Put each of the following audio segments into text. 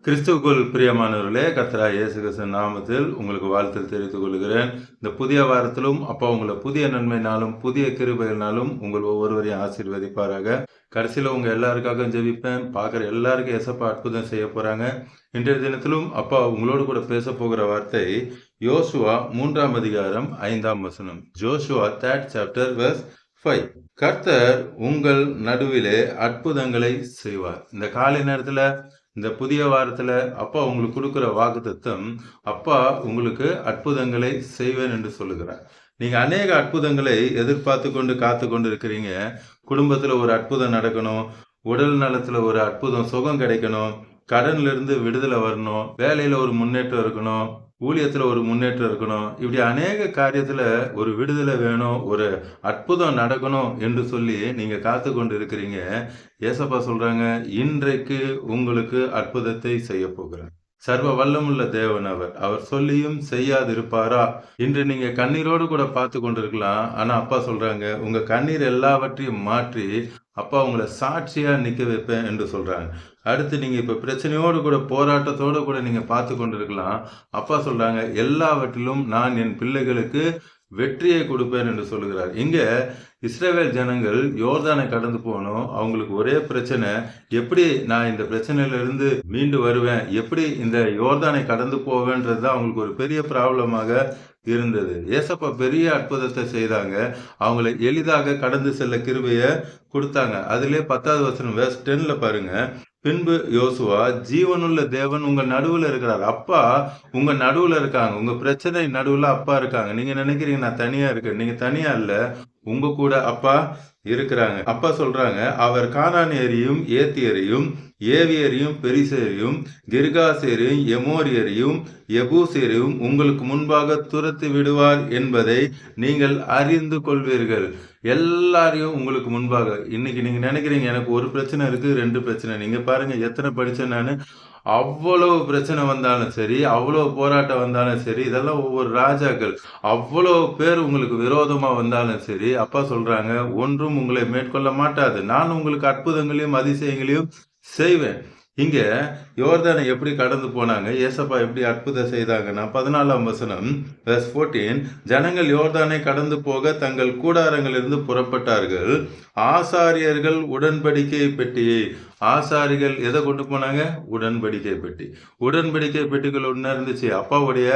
கிறிஸ்துவுக்குள் பிரியமானவர்களே, கர்த்தராகிய இயேசு கிறிஸ்துவின் நாமத்தில் உங்களுக்கு வாழ்த்து தெரிவித்துக் கொள்கிறேன். இந்த புதிய வாரத்திலும் அப்பா உங்களை புதிய நன்மையினாலும் புதிய கிருபையினாலும் உங்கள் ஒவ்வொருவரையும் ஆசீர்வதிப்பாராக. கடைசியில் உங்க எல்லாருக்காகவும் ஜெபிப்பேன். பார்க்குற எல்லாருக்கும் ஏசப்பா அற்புதம் செய்ய போறாங்க. இன்றைய தினத்திலும் அப்பா உங்களோடு கூட பேச போகிற வார்த்தை யோசுவா 3ஆம் அதிகாரம் 5ஆம் வசனம். Joshua 3rd chapter verse 5. கர்த்தர் உங்கள் நடுவிலே அற்புதங்களை செய்வார். இந்த காலை நேரத்துல இந்த புதிய வாரத்துல அப்பா உங்களுக்கு கொடுக்கிற வாக்குத்தத்தம், அப்பா உங்களுக்கு அற்புதங்களை செய்வேன் என்று சொல்லுகிறார். நீங்க அநேக அற்புதங்களை எதிர்பார்த்து கொண்டு காத்து கொண்டு இருக்கிறீங்க. குடும்பத்துல ஒரு அற்புதம் நடக்கணும், உடல் நலத்துல ஒரு அற்புதம் சுகம் கிடைக்கணும், கடன்ல இருந்து விடுதலை வரணும், வேலையில ஒரு முன்னேற்றம் இருக்கணும், ஊழியத்துல ஒரு முன்னேற்றம் இருக்கணும். இப்படி அநேக காரியத்துல ஒரு விடுதலை வேணும், ஒரு அற்புதம் நடக்கணும் என்று சொல்லி நீங்க காத்து கொண்டு இருக்கிறீங்க. ஏசப்பா சொல்றாங்க, இன்றைக்கு உங்களுக்கு அற்புதத்தை செய்ய போகிறார். சர்வ வல்லமுள்ள தேவன் அவர் சொல்லியும் செய்யாதிருப்பாரா? இன்று நீங்க கண்ணீரோடு கூட பார்த்து கொண்டிருக்கலாம். ஆனா அப்பா சொல்றாங்க, உங்க கண்ணீர் எல்லாவற்றையும் மாற்றி அப்பா உங்களை சாட்சியா நிக்க வைப்பேன் என்று சொல்றாங்க. அடுத்து நீங்க இப்ப பிரச்சனையோடு கூட போராட்டத்தோடு கூட நீங்க பார்த்து கொண்டிருக்கலாம். அப்பா சொல்றாங்க, எல்லாவற்றிலும் நான் என் பிள்ளைகளுக்கு வெற்றியை கொடுப்பேன் என்று சொல்லுகிறார். இங்க இஸ்ரவேல் ஜனங்கள் யோர்தானை கடந்து போகணும். அவங்களுக்கு ஒரே பிரச்சனை, எப்படி நான் இந்த பிரச்சனையில இருந்து மீண்டு வருவேன், எப்படி இந்த யோர்தானை கடந்து போவேன்றதுதான் அவங்களுக்கு ஒரு பெரிய ப்ராப்ளமாக இருந்தது. ஏசப்பா பெரிய அற்புதத்தை செய்தாங்க. அவங்களை எளிதாக கடந்து செல்ல கிருபையை கொடுத்தாங்க. அதிலே 10வது வசனம் verse 10ல பாருங்க. பின்பு யோசுவா, ஜீவனுள்ள தேவன் உங்க நடுவுல இருக்கிறார். அப்பா உங்க நடுவுல இருக்காங்க. உங்க பிரச்சனை நடுவுல அப்பா இருக்காங்க. நீங்க நினைக்கிறீங்க நான் தனியா இருக்கேன். நீங்க தனியா இல்ல, உங்க கூட அப்பா இருக்கிறாங்க. அப்பா சொல்றாங்க, அவர் கானானியரையும் ஏத்தியரையும் ஏவியரையும் பெரிசேரையும் கிர்காசேரையும் எமோரியரையும் எபூசேரையும் உங்களுக்கு முன்பாக துரத்தி விடுவார் என்பதை நீங்கள் அறிந்து கொள்வீர்கள். எல்லாரையும் உங்களுக்கு முன்பாக. இன்னைக்கு நீங்க நினைக்கிறீங்க எனக்கு ஒரு பிரச்சனை இருக்கு, 2 பிரச்சனை. நீங்க பாருங்க எத்தனை படிச்சேன் நானு. அவ்வளவு பிரச்சனை வந்தாலும் சரி, அவ்வளவு போராட்டம் வந்தாலும் சரி, இதெல்லாம் ஒவ்வொரு ராஜாக்கள். அவ்வளவு பேர் உங்களுக்கு விரோதமா வந்தாலும் சரி, அப்பா சொல்றாங்க, ஒன்றும் உங்களை மேற்கொள்ள மாட்டாது. நான் உங்களுக்கு அற்புதங்களையும் அதிசயங்களையும் செய்வேன். இங்க யோர்தானை எப்படி கடந்து போனாங்க, ஏசப்பா எப்படி அற்புதம் செய்தாங்கன்னா 14ஆம் வசனம் verse 14, ஜனங்கள் யோர்தானை கடந்து போக தங்கள் கூடாரங்களிலிருந்து புறப்பட்டார்கள். ஆசாரியர்கள் உடன்படிக்கை பெட்டியை, ஆசாரிகள் எதை கொண்டு போனாங்க? உடன்படிக்கை பெட்டி. உடன்படிக்கை பெட்டிகள் ஒண்ணு இருந்துச்சு, அப்பாவுடைய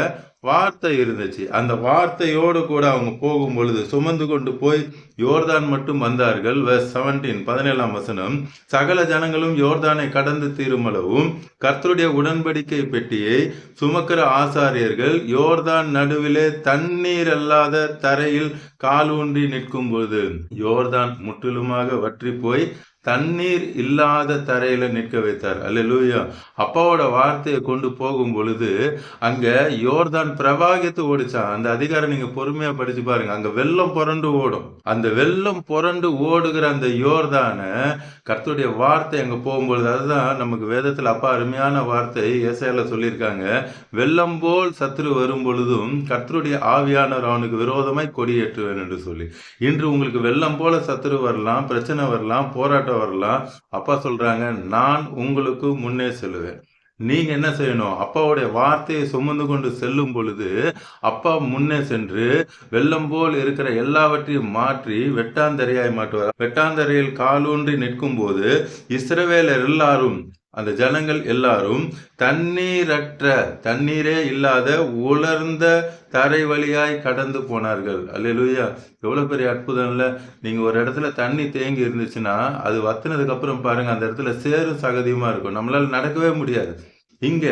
வார்த்தை இருந்துச்சு. அந்த வார்த்தையோடு கூட அவங்க போகும் பொழுது சுமந்து கொண்டு போய் யோர்தான் மட்டும் வந்தார்கள். verse 17, 17ஆம் வசனம், சகல ஜனங்களும் யோர்தானை கடந்து தீருமளவும் கர்த்தருடைய உடன்படிக்கை பெட்டியை சுமக்கிற ஆசாரியர்கள் யோர்தான் நடுவிலே தண்ணீர் அல்லாத தரையில் காலூன்றி நிற்கும் போது, யோர்தான் முற்றிலுமாக வற்றி போய் தண்ணீர் இல்லாத தரையில நிற்க வைத்தார். அல்லேலூயா. அப்பாவோட வார்த்தையை கொண்டு போகும் பொழுது அங்க யோர்தான் பிரவாகித்து ஓடிச்சான். அந்த அதிகாரம் நீங்க பொறுமையா படிச்சு பாருங்க. அங்க வெள்ளம் புரண்டு ஓடும். அந்த வெள்ளம் புரண்டு ஓடுகிற அந்த யோர்தான கர்த்தருடைய வார்த்தை அங்க போகும்பொழுது, அதுதான் நமக்கு வேதத்துல அப்பா அருமையான வார்த்தை ஏசாயால சொல்லியிருக்காங்க. வெள்ளம் போல் சத்துரு வரும் பொழுதும் கர்த்தருடைய ஆவியானவர் அவனுக்கு விரோதமாய் கொடியேற்றுவேன் என்று சொல்லி. இன்று உங்களுக்கு வெள்ளம் போல சத்துரு வரலாம், பிரச்சனை வரலாம், போராட்டம் வரலாம். அப்பா சொல்றாங்க, நான் உங்களுக்கு முன்னே செல்லுவேன். நீங்க என்ன செய்யணும்? அப்பாவுடைய வார்த்தையை சுமந்து கொண்டு செல்லும் பொழுது அப்பா முன்னே சென்று வெள்ளம் போல் இருக்கிற எல்லாவற்றையும் மாற்றி வெட்டாந்தரையாய் மாற்றுவார். வெட்டாந்தரையில் காலூன்றி நிற்கும் போது இஸ்ரவேலர் எல்லாரும், அந்த ஜனங்கள் எல்லாரும் தண்ணீரே இல்லாத உலர்ந்த தரை வழியாய் கடந்து போனார்கள். அல்லேலூயா. எவ்வளவு பெரிய அற்புதம் இல்ல? நீங்க ஒரு இடத்துல தண்ணி தேங்கி இருந்துச்சுன்னா அது வத்தினதுக்கு அப்புறம் பாருங்க, அந்த இடத்துல சேரும் சகதியுமா இருக்கும். நம்மளால நடக்கவே முடியாது. இங்க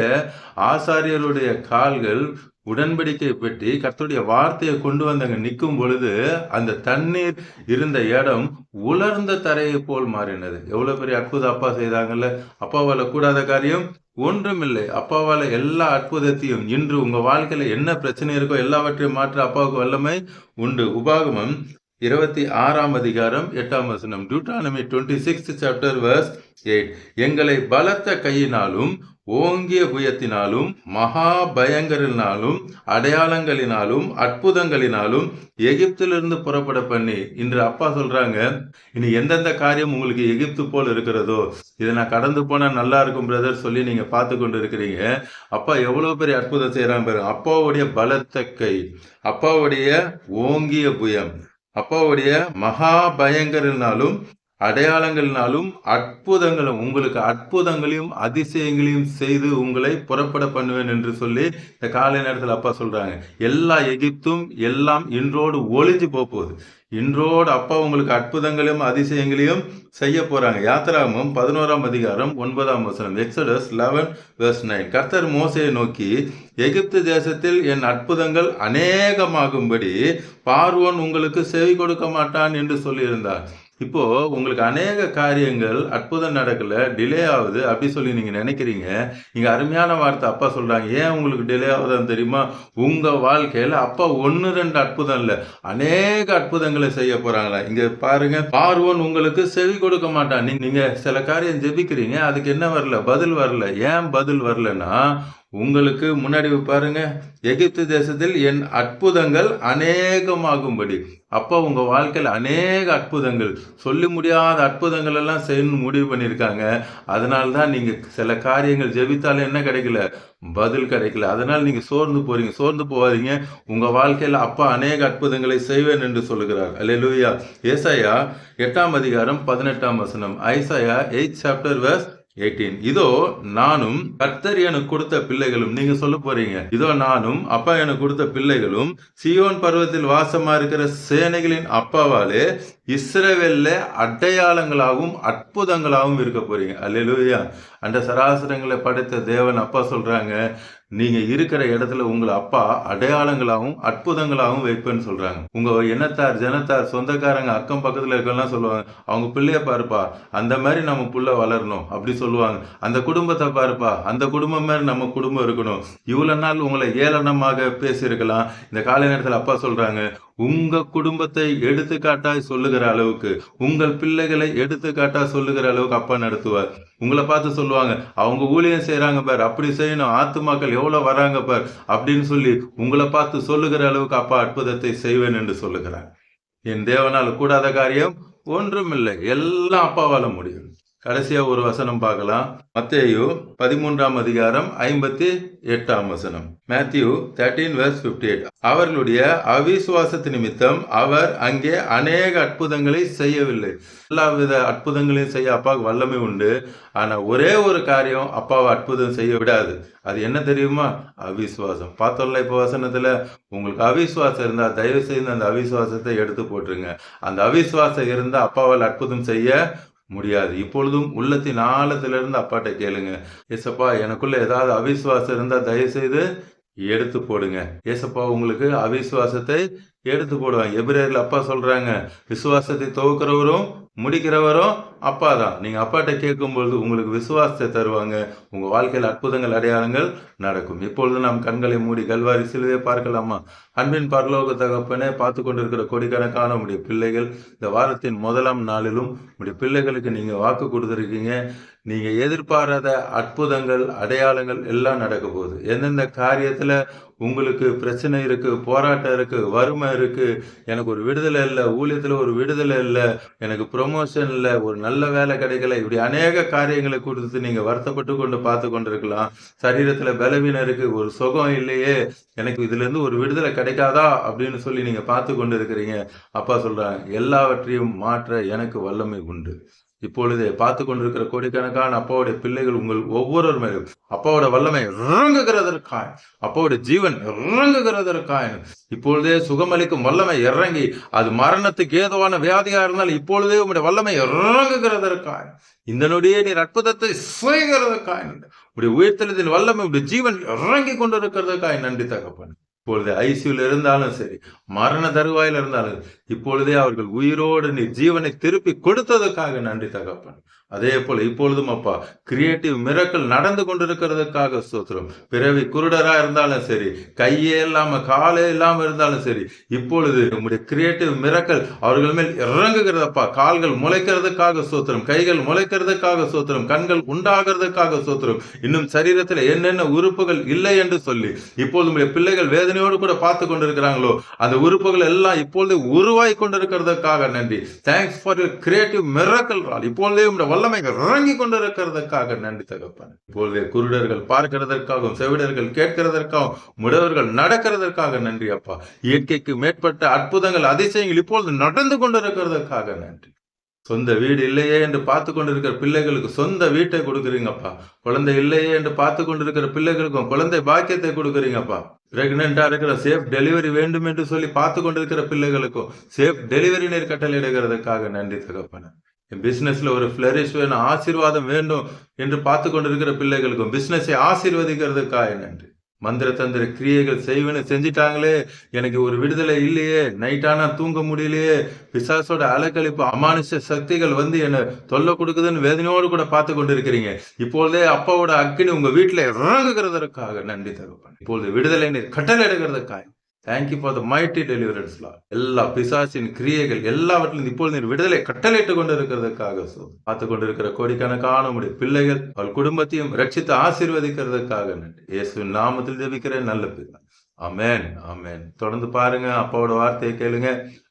ஆசாரியருடைய கால்கள் உடன்படிக்கை பெட்டி கர்த்தருடைய வார்த்தையை கொண்டு வந்தங்க நிற்கும் பொழுது அந்த தண்ணீர் இருந்த இடம் உலர்ந்த தரையை போல் மாறினது. எவ்வளவு பெரிய அற்புதம் அப்பா செய்தாங்கல்ல. அப்பாவால கூடாத காரியம் ஒன்றுமில்லை. அப்பாவால எல்லா அற்புதத்தையும், இன்று உங்க வாழ்க்கையில என்ன பிரச்சனை இருக்கோ எல்லாவற்றையும் மாற்ற அப்பாவுக்கு வல்லமை உண்டு. உபாகமம் 26ஆம் அதிகாரம் 8ஆம் வசனம். Deuteronomy 26th chapter verse 8, எங்களை பலத்த கையினாலும் ஓங்கிய புயத்தினாலும் மகா பயங்கரினாலும் அடையாளங்களினாலும் அற்புதங்களினாலும் எகிப்திலிருந்து புறப்பட பண்ணி. இன்று அப்பா சொல்றாங்க, இனி எந்தெந்த காரியம் உங்களுக்கு எகிப்து போல் இருக்கிறதோ இதை நான் கடந்து போனா நல்லா இருக்கும் பிரதர் சொல்லி நீங்க பார்த்து கொண்டு இருக்கிறீங்க. அப்பா எவ்வளவு பெரிய அற்புதம் செய்யறாங்க பாருங்க. அப்பாவுடைய பலத்த கை, அப்பாவுடைய ஓங்கிய புயம், அப்பாவுடைய மகா பயங்கரினாலும் அடையாளங்களினாலும் அற்புதங்களும், உங்களுக்கு அற்புதங்களையும் அதிசயங்களையும் செய்து உங்களை புறப்பட பண்ணுவேன் என்று சொல்லி இந்த காலை நேரத்தில் அப்பா சொல்றாங்க. எல்லா எகிப்தும் எல்லாம் இன்றோடு ஒளிஞ்சு போகுது. இன்றோடு அப்பா உங்களுக்கு அற்புதங்களையும் அதிசயங்களையும் செய்ய போறாங்க. யாத்திராகமம் 11ஆம் அதிகாரம் 9ஆம் வசனம், எக்ஸோடஸ் 11:9. கர்த்தர் மோசேயை நோக்கி, எகிப்து தேசத்தில் என் அற்புதங்கள் அநேகமாகும்படி பார்வோன் உங்களுக்கு செவி கொடுக்க மாட்டான் என்று சொல்லியிருந்தார். இப்போ உங்களுக்கு அநேக காரியங்கள் அற்புதம் நடக்கல, டிலே ஆகுது அப்படி சொல்லி நீங்க நினைக்கிறீங்க. இங்க அருமையான வார்த்தை அப்பா சொல்றாங்க. ஏன் உங்களுக்கு டிலே ஆகுதுன்னு தெரியுமா? உங்க வாழ்க்கையில அப்பா 1-2 அற்புதம் இல்ல, அநேக அற்புதங்களை செய்ய போறாங்களா. இங்க பாருங்க, பார்வோன் உங்களுக்கு செவி கொடுக்க மாட்டான். நீங்க சில காரியம் ஜெபிக்கிறீங்க, அதுக்கு என்ன வரல? பதில் வரல. ஏன் பதில் வரலன்னா, உங்களுக்கு முன்னாடி பாருங்க, எகிப்து தேசத்தில் என் அற்புதங்கள் அநேகமாகும்படி. அப்போ உங்க வாழ்க்கையில் அநேக அற்புதங்கள், சொல்லி முடியாத அற்புதங்கள் எல்லாம் செய்யணும்னு முடிவு பண்ணியிருக்காங்க. அதனால்தான் நீங்க சில காரியங்கள் ஜெபித்தாலும் என்ன கிடைக்கல? பதில் கிடைக்கல. அதனால நீங்க சோர்ந்து போறீங்க. சோர்ந்து போவாதீங்க. உங்க வாழ்க்கையில அப்பா அநேக அற்புதங்களை செய்வேன் என்று சொல்லுகிறார். அல்லேலூயா. ஏசாயா 8ஆம் அதிகாரம் 18ஆம் வசனம், ஐசாயா 8 chapter verse 18. இதோ நானும் கர்த்தர் எனக்கு கொடுத்த பிள்ளைகளும். நீங்க சொல்ல போறீங்க, இதோ நானும் அப்பா எனக்கு கொடுத்த பிள்ளைகளும் சீயோன் பர்வத்தில் வாசமா இருக்கிற சேனைகளின் அப்பாவாலே இஸ்ரவேல்ல அடையாளங்களாகவும் அற்புதங்களாகவும் இருக்க போறீங்க. அல்லேலூயா. அந்த சராசரங்களை படைத்த தேவன் அப்பா சொல்றாங்க, நீங்க இருக்கிற இடத்துல உங்களை அப்பா அடையாளங்களாகவும் அற்புதங்களாகவும் வைப்பேன்னு சொல்றாங்க. உங்க இனத்தார், ஜனத்தார், சொந்தக்காரங்க, அக்கம் பக்கத்துல இருக்கலாம் சொல்லுவாங்க, அவங்க பிள்ளைய பாருப்பா, அந்த மாதிரி நம்ம புள்ள வளரணும் அப்படி சொல்லுவாங்க. அந்த குடும்பத்தை பாருப்பா, அந்த குடும்பம் மாதிரி நம்ம குடும்பம் இருக்கணும். இவ்வளவு நாள் உங்களை ஏளனமாக பேசியிருக்கலாம். இந்த காலை நேரத்தில் அப்பா சொல்றாங்க, உங்க குடும்பத்தை எடுத்துக்காட்டாய் சொல்லுகிற அளவுக்கு, உங்கள் பிள்ளைகளை எடுத்துக்காட்டா சொல்லுகிற அளவுக்கு அப்பா நடத்துவார். உங்களை பார்த்து சொல்லுவாங்க, அவங்க ஊழியம் செய்யறாங்க பார், அப்படி செய்யணும், ஆத்துமாக்கள் எவ்வளவு வராங்க பார் அப்படின்னு சொல்லி உங்களை பார்த்து சொல்லுகிற அளவுக்கு அப்பா அற்புதத்தை செய்வேன் என்று சொல்லுகிறார். என் தேவனால் கூடாத காரியம் ஒன்றுமில்லை, எல்லாம் அப்பாவால முடியும். கடைசியா ஒரு வசனம் பார்க்கலாம். மத்தேயு 13ஆம் அதிகாரம் 58ஆம் வசனம், மேத்யூ 13 verse 58. அவர்களுடைய அவிசுவாசத்து நிமித்தம் அவர் அங்கே அநேக அற்புதங்களை செய்யவில்லை. எல்லா வித அற்புதங்களையும் செய்ய அப்பாவுக்கு வல்லமை உண்டு. ஆனா ஒரே ஒரு காரியம் அப்பாவை அற்புதம் செய்ய விடாது. அது என்ன தெரியுமா? அவிசுவாசம். பார்த்தோம்ல இப்ப வசனத்துல, உங்களுக்கு அவிசுவாசம் இருந்தா தயவு செய்து அந்த அவிசுவாசத்தை எடுத்து போட்டுருங்க. அந்த அவிசுவாசம் இருந்தா அப்பாவால் அற்புதம் செய்ய முடியாது. இப்பொழுதும் உள்ளத்தின் ஆழத்திலிருந்து அப்பாட்ட கேளுங்க, ஏசப்பா எனக்குள்ள ஏதாவது அவிசுவாசம் இருந்தா தயவு செய்து எடுத்து போடுங்க. ஏசப்பா உங்களுக்கு அவிசுவாசத்தை எடுத்து போடுவாங்க. எபிரேயர்ல அப்பா சொல்றாங்க, விசுவாசத்தை துவக்கிறவரும் முடிக்கிறவரும் அப்பா தான். நீங்க அப்பாட்ட கேட்கும்பொழுது உங்களுக்கு விசுவாசத்தை தருவாங்க. உங்க வாழ்க்கையில் அற்புதங்கள், அடையாளங்கள் நடக்கும். இப்பொழுது நாம் கண்களை மூடி கல்வாரி சிலுவையை பார்க்கலாமா? அன்பின் பரலோக தகப்பனே, பார்த்து கொண்டிருக்கிற கோடிக்கணக்கான உடைய பிள்ளைகள் இந்த வாரத்தின் முதலாம் நாளிலும் உடைய பிள்ளைகளுக்கு நீங்க வாக்கு கொடுத்துருக்கீங்க. நீங்க எதிர்பாராத அற்புதங்கள், அடையாளங்கள் எல்லாம் நடக்க போகுது. எந்தெந்த காரியத்துல உங்களுக்கு பிரச்சனை இருக்கு, போராட்டம் இருக்கு, வறுமை இருக்கு, எனக்கு ஒரு விடுதலை இல்லை, ஊழியத்துல ஒரு விடுதலை இல்லை, எனக்கு ப்ரொமோஷன் இல்லை, ஒரு நல்ல வேலை கிடைக்கல, இப்படி அநேக காரியங்களை கொடுத்து நீங்க வருத்தப்பட்டு கொண்டு பார்த்து கொண்டிருக்கலாம். சரீரத்துல பலவீனம் இருக்கு, ஒரு சுகம் இல்லையே, எனக்கு இதுல இருந்து ஒரு விடுதலை கிடைக்காதா அப்படின்னு சொல்லி நீங்க பார்த்து கொண்டு இருக்கிறீங்க. அப்பா சொல்றாங்க, எல்லாவற்றையும் மாற்ற எனக்கு வல்லமை உண்டு. இப்பொழுதே பார்த்து கொண்டிருக்கிற கோடிக்கணக்கான அப்பாவுடைய பிள்ளைகள் உங்கள் ஒவ்வொரு மேலும் அப்பாவோட வல்லமை இறங்குகிறதற்காய், அப்பாவுடைய ஜீவன் இறங்குகிறதற்காய், இப்பொழுதே சுகமளிக்கும் வல்லமை இறங்கி, அது மரணத்துக்கு ஏதுவான வியாதியா இருந்தால் இப்பொழுதே உங்களுடைய வல்லமை இறங்குகிறதற்காய், இந்த நொடியே நீர் அற்புதத்தை செய்கிறதற்காய், உடைய உயிர்த்தெழுதலின் வல்லமை உடைய ஜீவன் இறங்கி கொண்டிருக்கிறதுக்காய் நன்றி தகப்பன். இப்பொழுது ஐசியூல இருந்தாலும் சரி, மரண தருவாயில இருந்தாலும் இப்பொழுதே அவர்கள் உயிரோடு நீ ஜீவனை திருப்பி கொடுத்ததுக்காக நன்றி தகப்பன். அதே போல இப்பொழுதும் அப்பா கிரியேட்டிவ் மிரக்கல் நடந்து கொண்டிருக்கிறதுக்காக ஸ்தோத்திரம். பிறவி குருடரா இருந்தாலும் சரி, கையே இல்லாம காலே இல்லாம இருந்தாலும் சரி, இப்பொழுது உங்களுடைய கிரியேட்டிவ் மிரக்கல் அவர்கள் மேல் இறங்குகிறதப்பா. கால்கள் முளைக்கிறதுக்காக ஸ்தோத்திரம், கைகள் முளைக்கிறதுக்காக ஸ்தோத்திரம், கண்கள் உண்டாகிறதுக்காக ஸ்தோத்திரம். இன்னும் சரீரத்தில் என்னென்ன உறுப்புகள் இல்லை என்று சொல்லி இப்பொழுது உங்களுடைய பிள்ளைகள் வேதனையோடு கூட பார்த்து கொண்டிருக்கிறாங்களோ அந்த உறுப்புகள் எல்லாம் இப்பொழுது உருவாய் கொண்டிருக்கிறதுக்காக நன்றி. Thanks for your creative miracle. இப்பொழுதே உங்களுடைய வல்லமை இறங்கி கொண்டிருக்கிறதுக்காக நன்றி தகப்பன். இப்பொழுதே குருடர்கள் பார்க்கிறதற்காகவும், செவிடர்கள் கேட்கிறதற்காகவும், முடவர்கள் நடக்கிறதற்காக நன்றி அப்பா. இயற்கைக்கு மேற்பட்ட அற்புதங்கள், அதிசயங்கள் இப்பொழுது நடந்து கொண்டிருக்கிறதுக்காக நன்றி. சொந்த வீடு இல்லையே என்று பார்த்து கொண்டிருக்கிற பிள்ளைகளுக்கு சொந்த வீட்டை கொடுக்குறீங்கப்பா. குழந்தை இல்லையே என்று பார்த்து கொண்டிருக்கிற பிள்ளைகளுக்கும் குழந்தை பாக்கியத்தை கொடுக்குறீங்கப்பா. பிரெக்னெண்டா இருக்கிற சேஃப் டெலிவரி வேண்டும் என்று சொல்லி பார்த்து கொண்டிருக்கிற பிள்ளைகளுக்கும் சேஃப் டெலிவரி நீர் கட்டளையிடுகிறதுக்காக நன்றி தகப்பன. பிசினஸ்ல ஒரு ஃபிளரிஷ் வேணும், ஆசீர்வாதம் வேண்டும் என்று பார்த்து கொண்டிருக்கிற பிள்ளைகளுக்கும் பிசினஸை ஆசீர்வதிக்கிறதுக்காக நன்றி. மந்திர தந்திர கிரியைகள் செய்வேன்னு செஞ்சிட்டாங்களே, எனக்கு ஒரு விடுதலை இல்லையே, நைட்டானா தூங்க முடியலையே, பிசாசோட அலக்கழிப்பு அமானுஷ சக்திகள் வந்து என்ன தொல்லை கொடுக்குதுன்னு வேதனையோடு கூட பார்த்து கொண்டு இருக்கிறீங்க. இப்பொழுதே அப்பாவோட அக்கினி உங்க வீட்டுல இறங்குகிறதற்காக நன்றி தகப்பன். இப்பொழுது விடுதலை நீர் கட்டளை எடுக்கிறதுக்காக thank you for the mighty deliverance Lord. எல்லா பிசாசின் கிரியைகள் எல்லாவற்றிலும் இப்பொழுது நீர் விடுதலை கட்டளையிட்டு கொண்டு இருக்கிறதுக்காக பார்த்து கொண்டிருக்கிற கோடிக்கணக்கான முடியும் பிள்ளைகள் அவள் குடும்பத்தையும் ரட்சித்து ஆசீர்வதிக்கிறதுக்காக நன்றி. இயேசுவின் நாமத்தில் ஜெபிக்கிறேன் நல்ல பிதா. ஆமென் ஆமென். தொடர்ந்து பாருங்க, அப்பாவோட வார்த்தையை கேளுங்க,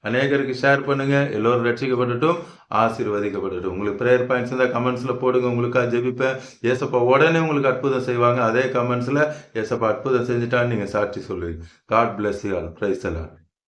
அநேகருக்கு ஷேர் பண்ணுங்க. எல்லோரும் ரட்சிக்கப்பட்டுட்டும் ஆசீர்வதிக்கப்பட்டுட்டும். உங்களுக்கு பிரேயர் பாயிண்ட்ஸ் இருந்தால் கமெண்ட்ஸ்ல போடுங்க, உங்களுக்காக ஜெபிப்பேன். ஏசப்பா உடனே உங்களுக்கு அற்புதம் செய்வாங்க. அதே கமெண்ட்ஸ்ல ஏசப்பா அற்புதம் செஞ்சுட்டான்னு நீங்க சாட்சி சொல்லுவீங்க. God bless you all. Praise the Lord.